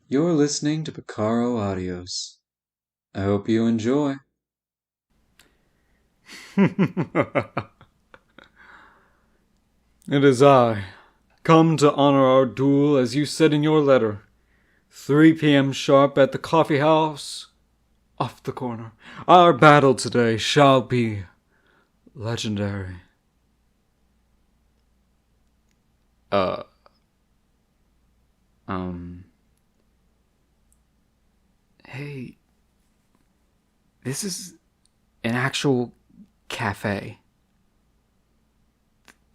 You're listening to Picaro Audios. I hope you enjoy. It is I, come to honor our duel as you said in your letter. 3 p.m. sharp at the coffee house, off the corner. Our battle today shall be legendary. Hey, this is an actual cafe.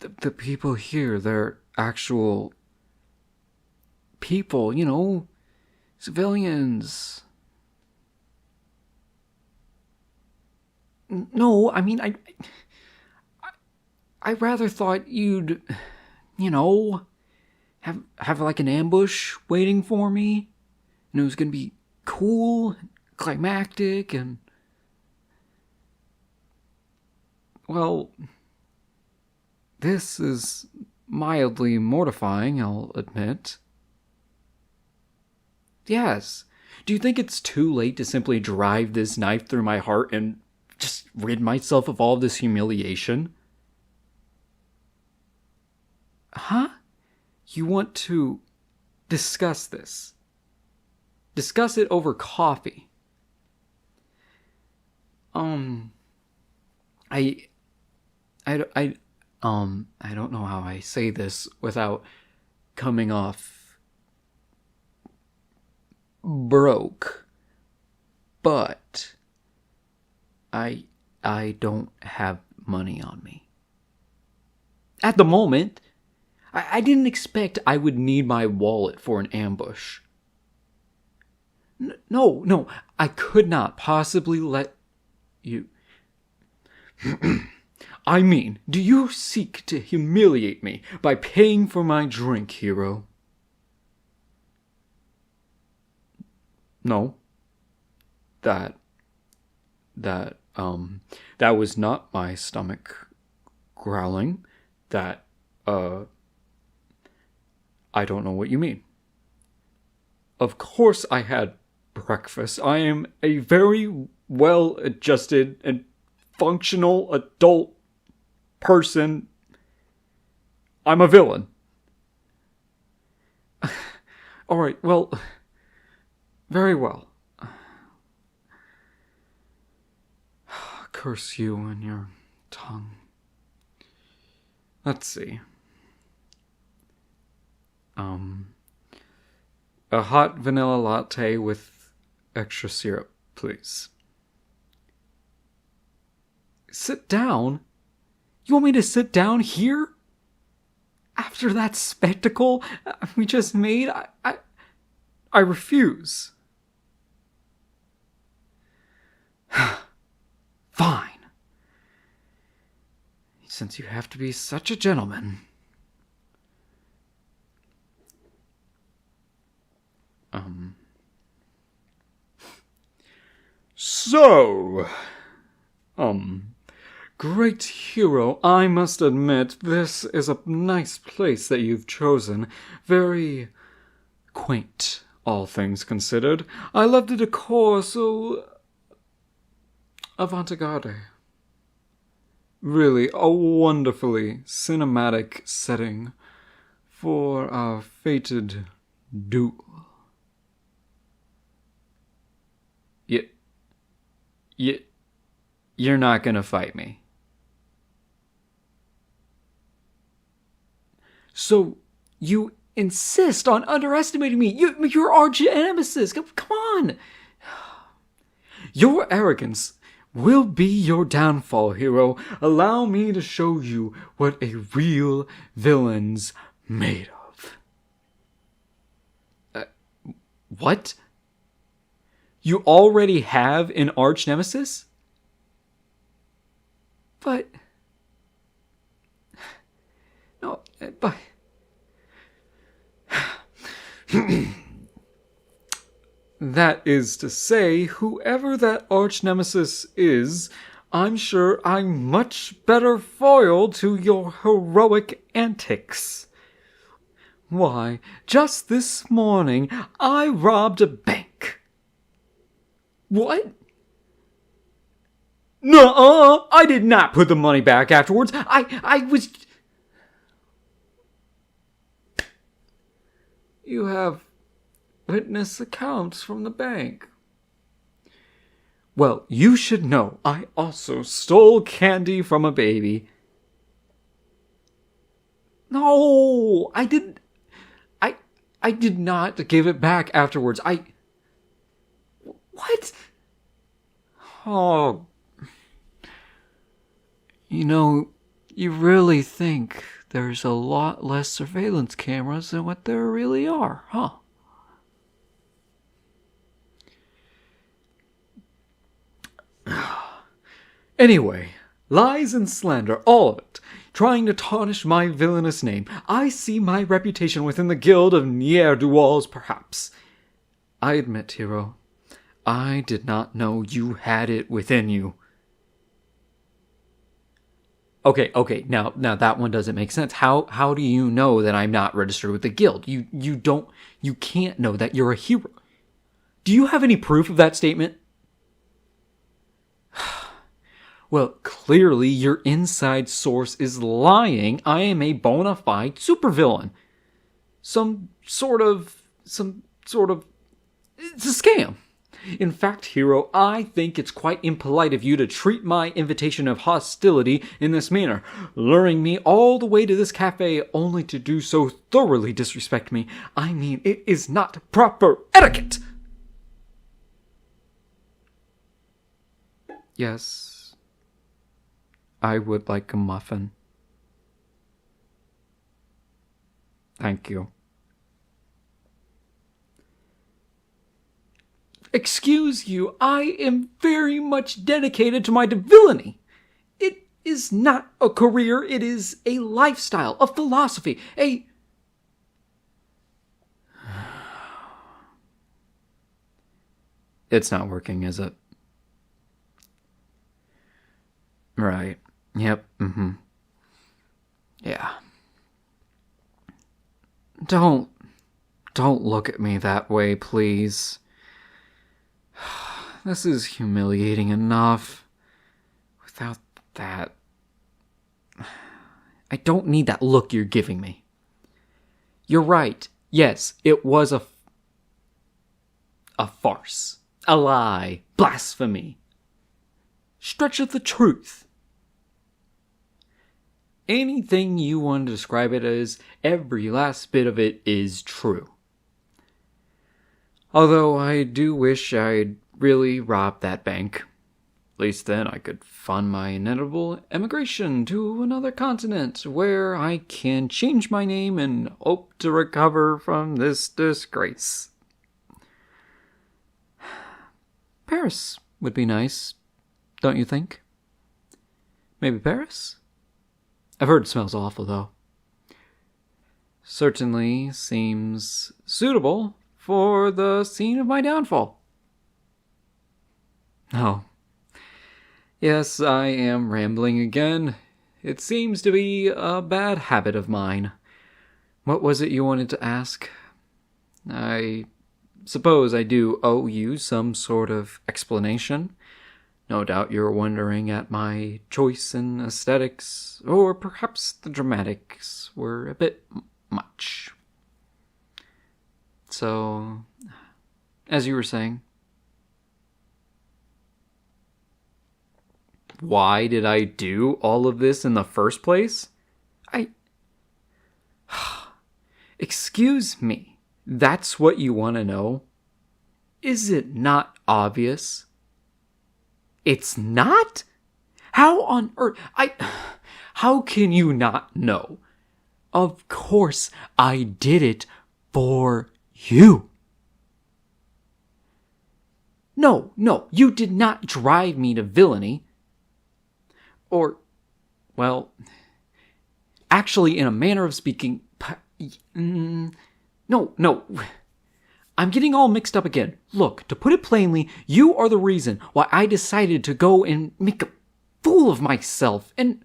The people here, they're actual people, civilians. No, I mean, I rather thought you'd, have like an ambush waiting for me, and it was gonna be cool, climactic, and well, this is mildly mortifying, I'll admit. Yes. Do you think it's too late to simply drive this knife through my heart and just rid myself of all this humiliation? Huh? You want to discuss this? Discuss it over coffee. I don't know how I say this without coming off broke, but I don't have money on me. At the moment, I didn't expect I would need my wallet for an ambush. No, I could not possibly let you... I mean, do you seek to humiliate me by paying for my drink, hero? No. That was not my stomach growling. I don't know what you mean. Of course I had breakfast. I am a very well-adjusted and functional adult person. I'm a villain. Alright, well, very well. Curse you and your tongue. Let's see. A hot vanilla latte with extra syrup, please. Sit down? You want me to sit down here? After that spectacle we just made, I refuse. Fine. Since you have to be such a gentleman. So, great hero, I must admit, this is a nice place that you've chosen. Very quaint, all things considered. I love the decor, so avant-garde. Really, a wonderfully cinematic setting for our fated duel. You're not gonna fight me. So, you insist on underestimating me. You're arch nemesis. Come on. Your arrogance will be your downfall, hero. Allow me to show you what a real villain's made of. What? You already have an arch nemesis? But... No, but... That is to say, whoever that arch nemesis is, I'm sure I'm much better foil to your heroic antics. Why, just this morning, I robbed a bank. What? Nuh-uh! I did not put the money back afterwards. I was... You have witness accounts from the bank. Well, you should know I also stole candy from a baby. No, I didn't. I did not give it back afterwards. What? Oh. You know, you really think there's a lot less surveillance cameras than what there really are, huh? Anyway, lies and slander, all of it, trying to tarnish my villainous name. I see my reputation within the guild of ne'er-do-wells, perhaps. I admit, hero, I did not know you had it within you. Okay, now that one doesn't make sense. How do you know that I'm not registered with the guild? You can't know that you're a hero. Do you have any proof of that statement? Well, clearly your inside source is lying. I am a bona fide supervillain. Some sort of, it's a scam. In fact, hero, I think it's quite impolite of you to treat my invitation of hostility in this manner, luring me all the way to this cafe only to do so thoroughly disrespect me. I mean, it is not proper etiquette. Yes, I would like a muffin. Thank you. Excuse you, I am very much dedicated to my villainy. It is not a career, it is a lifestyle, a philosophy, It's not working, is it? Right. Yep. Yeah. Don't look at me that way, please. This is humiliating enough. Without that... I don't need that look you're giving me. You're right. Yes, it was a farce. A lie. Blasphemy. Stretch of the truth. Anything you want to describe it as, every last bit of it is true. Although I do wish I'd really robbed that bank. At least then I could fund my inevitable emigration to another continent where I can change my name and hope to recover from this disgrace. Paris would be nice, don't you think? Maybe Paris? I've heard it smells awful, though. Certainly seems suitable for the scene of my downfall. Oh. Yes, I am rambling again. It seems to be a bad habit of mine. What was it you wanted to ask? I suppose I do owe you some sort of explanation. No doubt you're wondering at my choice in aesthetics, or perhaps the dramatics were a bit much. So, as you were saying, why did I do all of this in the first place? Excuse me, that's what you want to know? Is it not obvious? It's not? How on earth? How can you not know? Of course I did it for you. No, you did not drive me to villainy. Or, well, actually, in a manner of speaking, no. I'm getting all mixed up again. Look, to put it plainly, you are the reason why I decided to go and make a fool of myself. And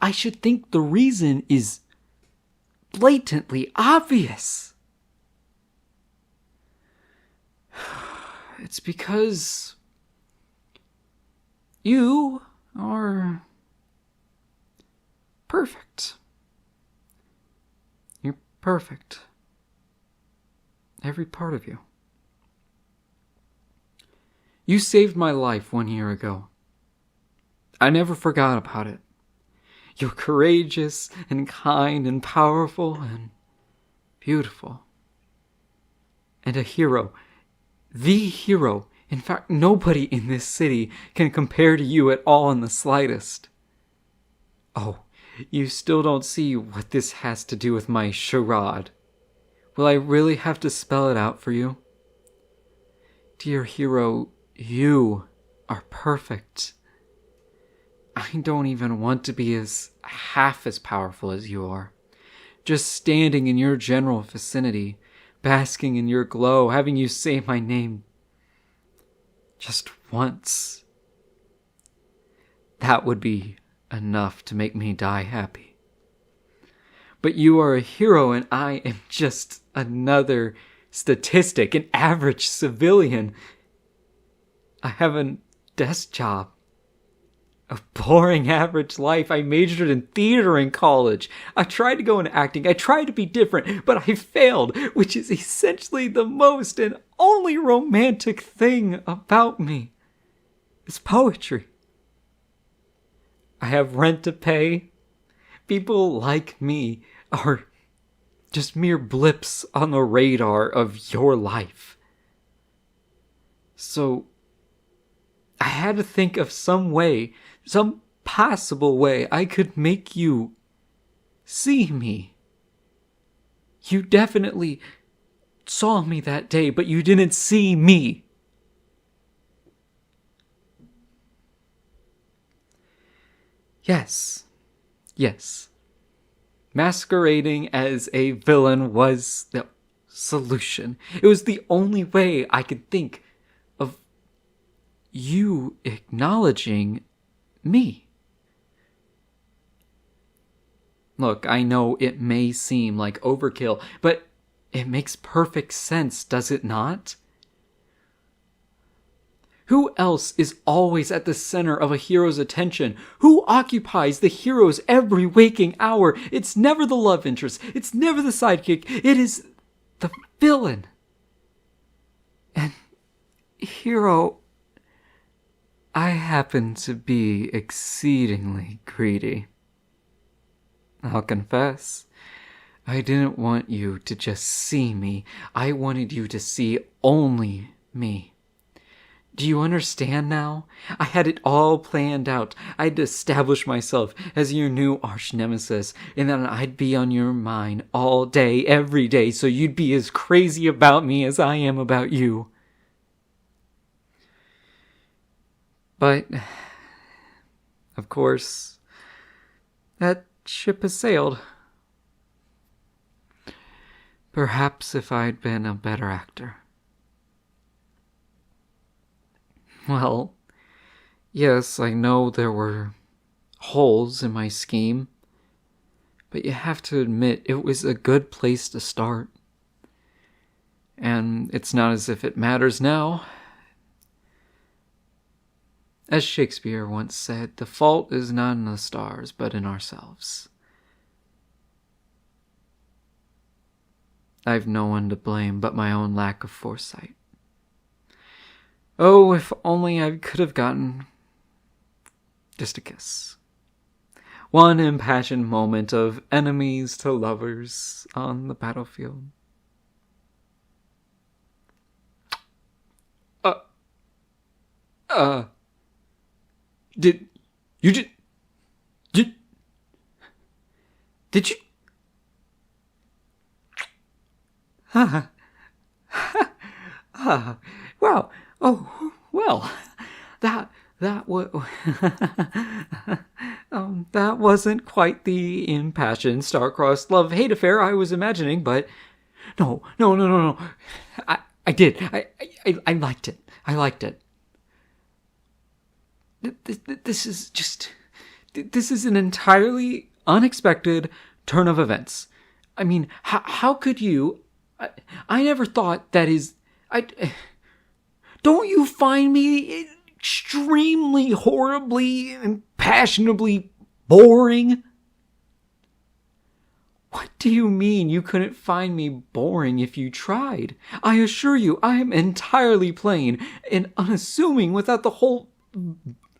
I should think the reason is blatantly obvious. It's because you are perfect. You're perfect. Every part of you. You saved my life 1 year ago. I never forgot about it. You're courageous and kind and powerful and beautiful. And a hero. The hero. In fact, nobody in this city can compare to you at all in the slightest. Oh, you still don't see what this has to do with my charade. Will I really have to spell it out for you? Dear hero, you are perfect. I don't even want to be half as powerful as you are. Just standing in your general vicinity, basking in your glow, having you say my name just once. That would be enough to make me die happy. But you are a hero and I am just another statistic, an average civilian. I have a desk job. A boring average life. I majored in theater in college. I tried to go into acting. I tried to be different, but I failed, which is essentially the most and only romantic thing about me. Is poetry. I have rent to pay. People like me are just mere blips on the radar of your life. So I had to think of some way, some possible way I could make you see me. You definitely saw me that day, but you didn't see me. Yes. Masquerading as a villain was the solution. It was the only way I could think of you acknowledging me. Look, I know it may seem like overkill, but it makes perfect sense, does it not? Who else is always at the center of a hero's attention? Who occupies the hero's every waking hour? It's never the love interest. It's never the sidekick. It is the villain. And hero, I happen to be exceedingly greedy. I'll confess, I didn't want you to just see me. I wanted you to see only me. Do you understand now? I had it all planned out. I'd establish myself as your new arch nemesis, and then I'd be on your mind all day, every day, so you'd be as crazy about me as I am about you. But, of course, that ship has sailed. Perhaps if I'd been a better actor. Well, yes, I know there were holes in my scheme, but you have to admit it was a good place to start. And it's not as if it matters now. As Shakespeare once said, the fault is not in the stars, but in ourselves. I've no one to blame but my own lack of foresight. Oh, if only I could have gotten just a kiss. One impassioned moment of enemies to lovers on the battlefield. Did you wow. Oh, well, that wasn't quite the impassioned, star-crossed love-hate affair I was imagining, but no. I did. I liked it. I liked it. This is an entirely unexpected turn of events. I mean, how could you? I never thought that is. Don't you find me extremely, horribly, and passionately boring? What do you mean you couldn't find me boring if you tried? I assure you, I am entirely plain and unassuming without the whole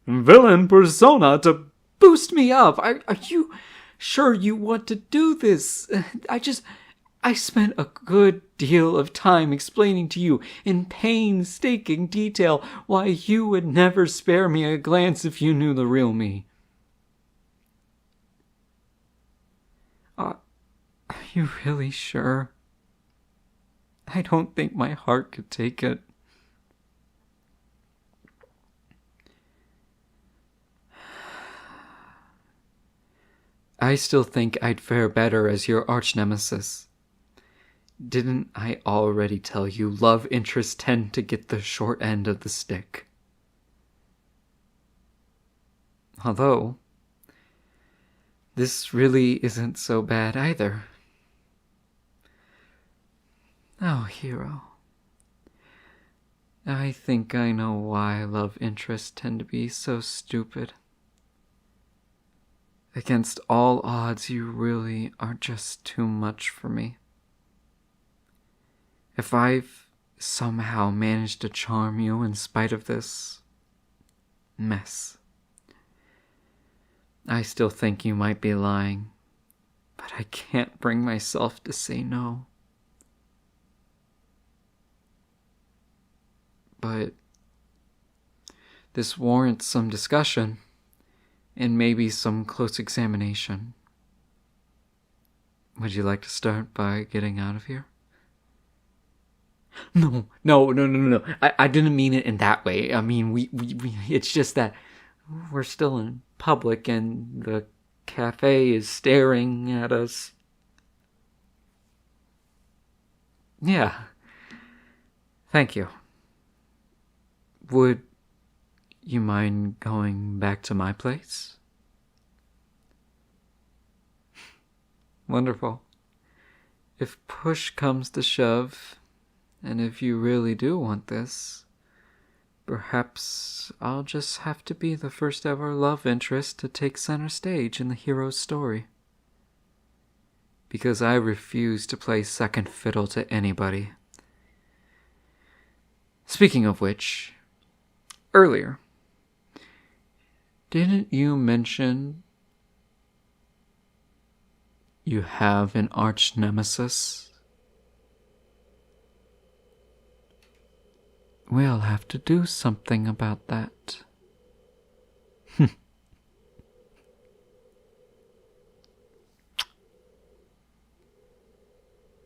villain persona to boost me up. Are you sure you want to do this? I spent a good deal of time explaining to you in painstaking detail why you would never spare me a glance if you knew the real me. Are you really sure? I don't think my heart could take it. I still think I'd fare better as your arch-nemesis. Didn't I already tell you love interests tend to get the short end of the stick? Although, this really isn't so bad either. Oh, hero. I think I know why love interests tend to be so stupid. Against all odds, you really are just too much for me. If I've somehow managed to charm you in spite of this mess, I still think you might be lying, but I can't bring myself to say no. But this warrants some discussion and maybe some close examination. Would you like to start by getting out of here? No. I didn't mean it in that way. I mean, we it's just that we're still in public and the cafe is staring at us. Yeah. Thank you. Would you mind going back to my place? Wonderful. If push comes to shove, and if you really do want this, perhaps I'll just have to be the first ever love interest to take center stage in the hero's story. Because I refuse to play second fiddle to anybody. Speaking of which, earlier, didn't you mention you have an arch nemesis? We'll have to do something about that.